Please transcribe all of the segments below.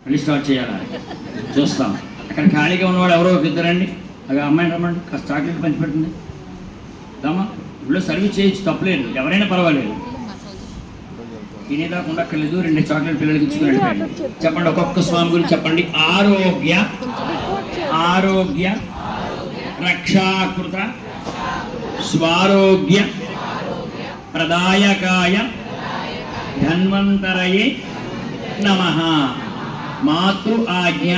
మళ్ళీ స్టార్ట్ చేయాలా చూస్తాం. అక్కడ ఖాళీగా ఉన్నవాడు ఎవరో ఒక ఇద్దరండి, అది అమ్మాయిని రమ్మండి, కాస్త చాక్లెట్ పంచి పెడుతుంది దామా. ఇప్పుడు సర్వీస్ చేయొచ్చు, తప్పలేదు, ఎవరైనా పర్వాలేదు. తినేదాకా ఉండక్కర్లేదు, 2 చాక్లెట్ పిల్లలకి ఇచ్చుకుని చెప్పండి. ఒక్కొక్క స్వామి గురించి చెప్పండి. ఆరోగ్య ఆరోగ్య రక్షాకృత స్వారోగ్య ప్రదాయకాయ ధన్వంతరయే నమః. మాతృ ఆజ్ఞ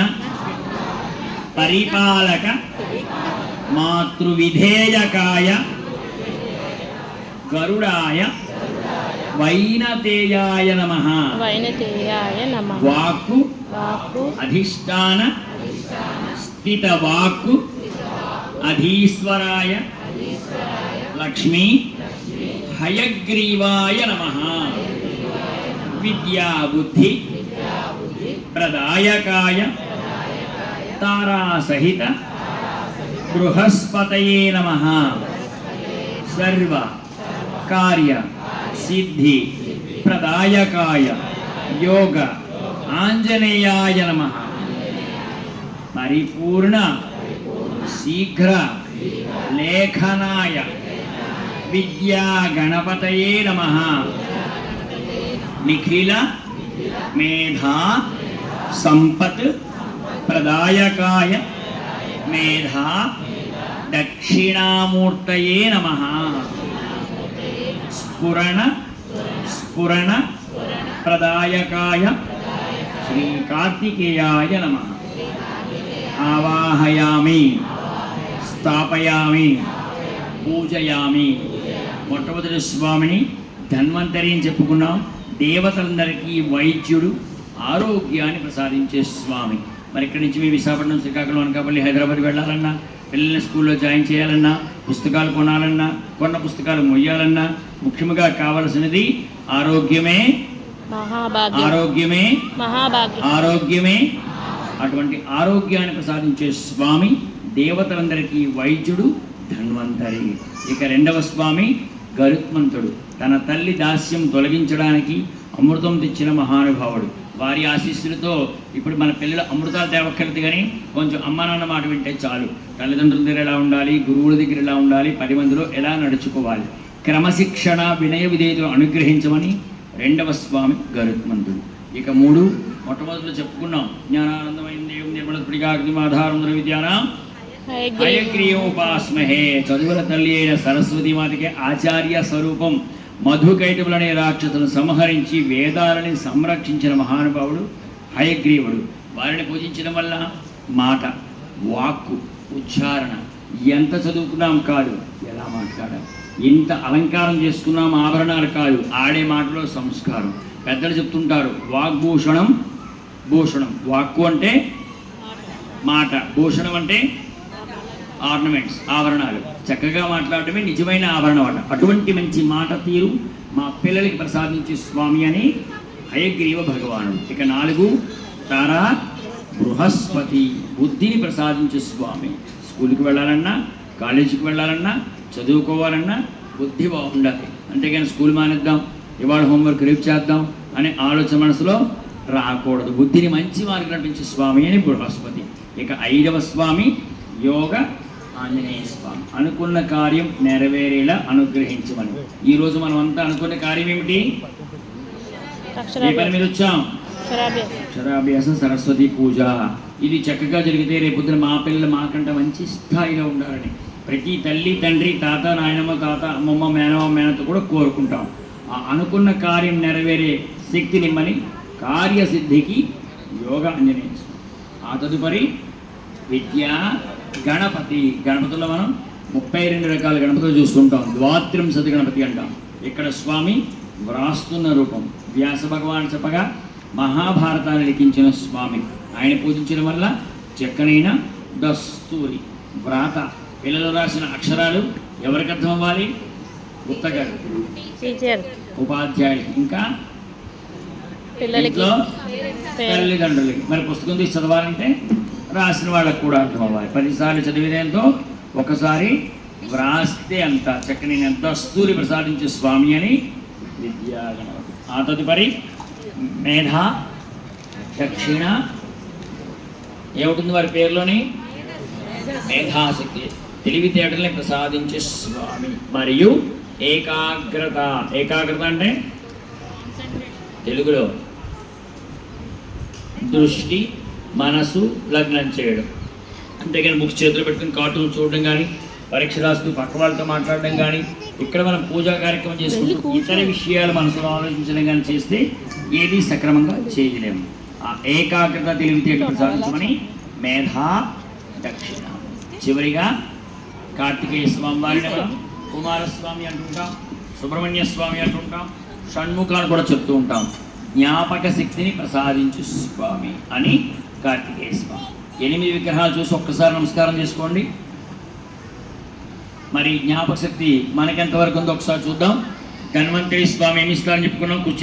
పరిపాలక మాతృవిధేయకాయ గరుడాయ వైనతేయాయ నమః. వాక్కు అధిష్టాన స్థిత వాక్కు అధీశ్వరాయ లక్ష్మీ హయగ్రీవాయ నమః. విద్యా బుద్ధి ప్రదాయకాయ తారాసహిత బృహస్పతయే నమః. సర్వ కార్య సిద్ధి ప్రదాయకాయ యోగ ఆంజనేయాయ నమః. పరిపూర్ణ శీఘ్ర లేఖనాయ విద్యా గణపతయే నమః. నిఖిల మేధా సంపత్ ప్రదాయకాయ మేధా దక్షిణామూర్తయే నమః. స్ఫురణ స్ఫురణ ప్రదాయకాయ శ్రీ కార్తికేయాయ నమః. ఆవాహయామి స్థాపయామి పూజయామి. మొట్టమొదటి స్వామిని ధన్వంతరి అని చెప్పుకున్నాం. దేవతలందరికీ వైద్యుడు, ఆరోగ్యాన్ని ప్రసాదించే స్వామి. మరి ఇక్కడి నుంచి మీ విశాఖపట్నం, శ్రీకాకుళం, అనకాపల్లి, హైదరాబాద్ వెళ్ళాలన్నా, పిల్లల్ని స్కూల్లో జాయిన్ చేయాలన్నా, పుస్తకాలు కొనాలన్నా, కొన్న పుస్తకాలు మొయ్యాలన్నా ముఖ్యంగా కావలసినది ఆరోగ్యమే. ఆరోగ్యమే ఆరోగ్యమే. అటువంటి ఆరోగ్యాన్ని ప్రసాదించే స్వామి, దేవతలందరికీ వైద్యుడు, ధన్వంతరి. ఇక 2వ స్వామి గరుత్మంతుడు. తన తల్లి దాస్యం తొలగించడానికి అమృతం తెచ్చిన మహానుభావుడు. వారి ఆశీస్సులతో ఇప్పుడు మన పిల్లలు అమృతాలు తేవక్కర్లేదు, కానీ కొంచెం అమ్మ నాన్న మాట వింటే చాలు. తల్లిదండ్రుల దగ్గర ఎలా ఉండాలి, గురువుల దగ్గర ఎలా ఉండాలి, 10 మందిలో ఎలా నడుచుకోవాలి, క్రమశిక్షణ వినయ విధేయతలు అనుగ్రహించమని 2వ స్వామి గరుత్మంతుడు. ఇక 3 మొట్టమొదటిలో చెప్పుకున్నాం. జ్ఞానానందమైన దేవం నిర్మలస్ఫటికాగ్నిమాధారం విద్యానాం హయగ్రీవోపాస్మహే. చదువుల తల్లి అయిన సరస్వతి మాతకి ఆచార్య స్వరూపం. మధుకైటములనే రాక్షసులను సంహరించి వేదాలని సంరక్షించిన మహానుభావుడు హయగ్రీవుడు. వారిని పూజించడం వల్ల మాట, వాక్కు, ఉచ్చారణ ఎంత చదువుకున్నాం కాదు, ఎలా మాట్లాడాలి, ఇంత అలంకారం చేసుకున్నాం ఆభరణాలు కాదు, ఆడే మాటలో సంస్కారం. పెద్దలు చెప్తుంటారు వాగ్భూషణం భూషణం. వాక్కు అంటే మాట, భూషణం అంటే ఆర్నమెంట్స్, ఆభరణాలు. చక్కగా మాట్లాడటమే నిజమైన ఆభరణం అట. అటువంటి మంచి మాట తీరు మా పిల్లలకి ప్రసాదించే స్వామి అని హయగ్రీవ భగవానుడు. ఇక 4 తారా బృహస్పతి. బుద్ధిని ప్రసాదించే స్వామి. స్కూల్కి వెళ్ళాలన్నా, కాలేజీకి వెళ్ళాలన్నా, చదువుకోవాలన్నా బుద్ధి బాగుండాలి. అంతేగాని స్కూల్ మానేద్దాం, ఇవాళ హోంవర్క్ రేపు చేద్దాం అనే ఆలోచన మనసులో రాకూడదు. బుద్ధిని మంచి మార్గం నడిపించే స్వామి అని బృహస్పతి. ఇక 5వ స్వామి యోగ ఆంజనేయ స్వామి. అనుకున్న కార్యం నెరవేరేలా అనుగ్రహించమని. ఈరోజు మనం అంతా అనుకున్న కార్యం ఏమిటి? ఏ పని మీద వచ్చాం? అక్షరాభ్యాసం, సరస్వతి పూజ. ఇది చక్కగా జరిగితే రేపొద్దున మా పిల్లలు మాకంట మంచి స్థాయిలో ఉండాలని ప్రతి తల్లి, తండ్రి, తాత, నాయనమ్మ, తాత, అమ్మమ్మ, మేనమ్మ, మేనతో కూడా కోరుకుంటాం. ఆ అనుకున్న కార్యం నెరవేరే శక్తినిమ్మని కార్యసిద్ధికి యోగ ఆంజనేయ స్వామి. ఆ తదుపరి విద్యా గణపతి. గణపతిలో మనం 32 రకాల గణపతులు చూస్తుంటాం. ద్వాత్రింశతి గణపతి అంటాం. ఇక్కడ స్వామి వ్రాస్తున్న రూపం. వ్యాస భగవాన్ చెప్పగా మహాభారతాన్ని లిఖించిన స్వామి. ఆయన పూజించడం వల్ల చక్కనైన దస్తూరి వ్రాత. పిల్లలు రాసిన అక్షరాలు ఎవరికి అర్థం అవ్వాలి? గుత్తగారు, ఉపాధ్యాయులు, ఇంకా తల్లిదండ్రులకి. మరి పుస్తకం తీసి చదవాలంటే రాసిన వాళ్ళకు కూడా అర్థం అవ్వాలి. 10 సార్లు చదివేదేంతో ఒకసారి వ్రాస్తే అంత చక్కని దస్తూరి ప్రసాదించే స్వామి అని విద్యాగణపతి. ఆ తదుపరి మేధా దక్షిణ ఏముంటుంది వారి పేరులోని? మేధాశక్తి, తెలివితేటల్ని ప్రసాదించే స్వామి. మరియు ఏకాగ్రత. ఏకాగ్రత అంటే తెలుగులో దృష్టి, మనసు లగ్నం చేయడం. అంతేగాని బుక్స్ చేతులు పెట్టుకుని కార్టూన్ చూడడం కానీ, పరీక్ష రాస్తూ పక్క వాళ్ళతో మాట్లాడడం కానీ, ఇక్కడ మనం పూజా కార్యక్రమం చేసుకుంటూ ఇతర విషయాలు మనసులో ఆలోచించడం కానీ చేస్తే ఏది సక్రమంగా చేయలేము. ఆ ఏకాగ్రత తెలివితేట ప్రసాదించమని మేధా దక్షిణ. చివరిగా కార్తికేయ స్వామి వారిని మనం కుమారస్వామి అంటుంటాం, సుబ్రహ్మణ్య స్వామి అంటుంటాం, షణ్ముఖాలు కూడా చెప్తూ ఉంటాం. జ్ఞాపక శక్తిని ప్రసాదించు స్వామి అని కార్తికేయ స్వామి. 8 విగ్రహాలు చూసి ఒక్కసారి నమస్కారం చేసుకోండి. మరి జ్ఞాపక శక్తి మనకెంతవరకు ఉందో ఒకసారి చూద్దాం. ధన్వంతరి స్వామి ఏమి ఇస్తారని చెప్పుకున్నాం. కుర్చీ